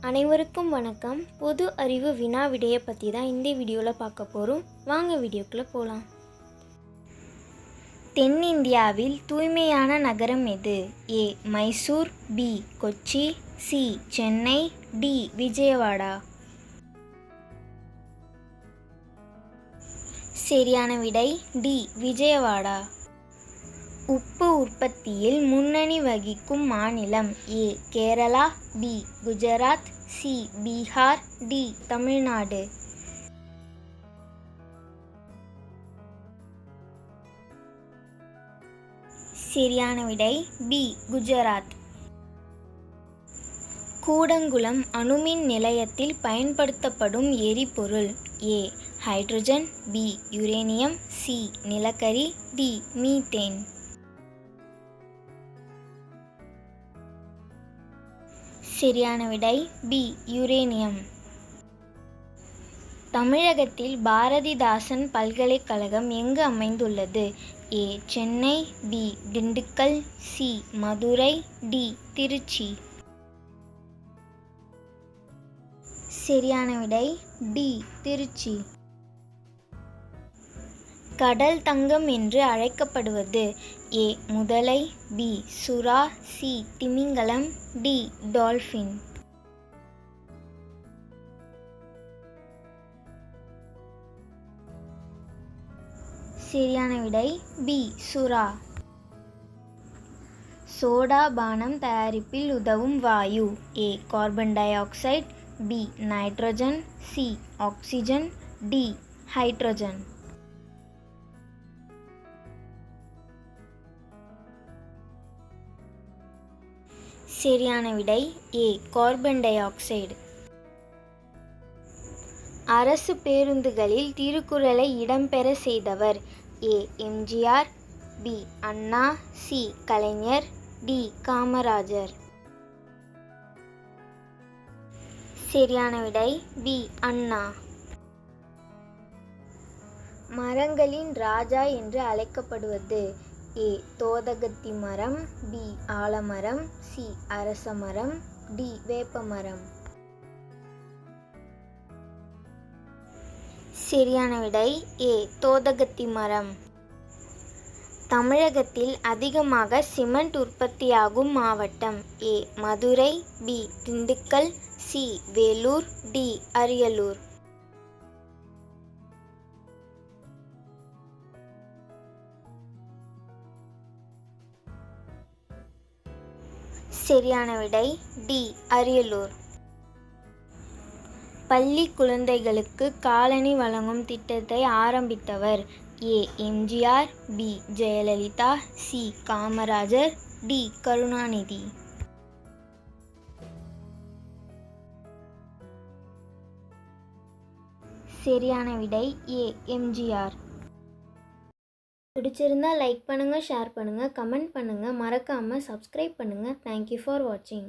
அனைவருக்கும் வணக்கம். பொது அறிவு வினா விடையை பற்றி தான் இந்த வீடியோவில் பார்க்க போகிறோம். வாங்க வீடியோக்குள்ளே போகலாம். தென்னிந்தியாவில் தூய்மையான நகரம் எது? A Mysore, B Kochi, C Chennai, D Vijayawada. சரியான விடை டி விஜயவாடா. உப்பு உற்பத்தியில் முன்னணி வகிக்கும் மாநிலம்? A Kerala, B Gujarat, C Bihar, D Tamil Nadu. சரியான விடை பி குஜராத். கூடங்குளம் அணுமின் நிலையத்தில் பயன்படுத்தப்படும் எரிபொருள்? A hydrogen, B uranium, C நிலக்கரி, டி மீத்தேன். சரியான விடை பி யுரேனியம். தமிழகத்தில் பாரதிதாசன் பல்கலைக்கழகம் எங்கு அமைந்துள்ளது? A Chennai, B Dindigul, C Madurai, D Tiruchi. சரியான விடை டி திருச்சி. கடல் தங்கம் என்று அழைக்கப்படுவது? ஏ முதலை, பி சுறா, சி திமிங்கலம், டி டால்ஃபின். சரியான விடை பி சுறா. சோடா பானம் தயாரிப்பில் உதவும் வாயு? A carbon dioxide, B nitrogen, C oxygen, D hydrogen. சரியான விடை ஏ கார்பன் டை ஆக்சைடு. அரசு பேருந்துகளில் திருக்குறளை இடம்பெற செய்தவர்? ஏ எம்ஜிஆர், பி அண்ணா, சி கலைஞர், டி காமராஜர். சரியான விடை பி அண்ணா. மரங்களின் ராஜா என்று அழைக்கப்படுவது? ஏ தோதகத்தி மரம், பி ஆலமரம், சி அரச மரம், டி வேப்பமரம். சரியான விடை ஏ தோதகத்தி மரம். தமிழகத்தில் அதிகமாக சிமெண்ட் உற்பத்தியாகும் மாவட்டம்? A Madurai, B Dindigul, C Vellore, D Ariyalur. சரியான விடை டி அரியலூர். பள்ளி குழந்தைகளுக்கு காலணி வழங்கும் திட்டத்தை ஆரம்பித்தவர்? A MGR, B Jayalalithaa, C Kamarajar, D Karunanidhi. சரியான விடை ஏ எம்ஜிஆர். பிடிச்சிருந்தா லைக் பண்ணுங்கள், ஷேர் பண்ணுங்கள், கமெண்ட் பண்ணுங்கள், மறக்காமல் சப்ஸ்கிரைப் பண்ணுங்கள். தேங்க்யூ ஃபார் வாட்சிங்.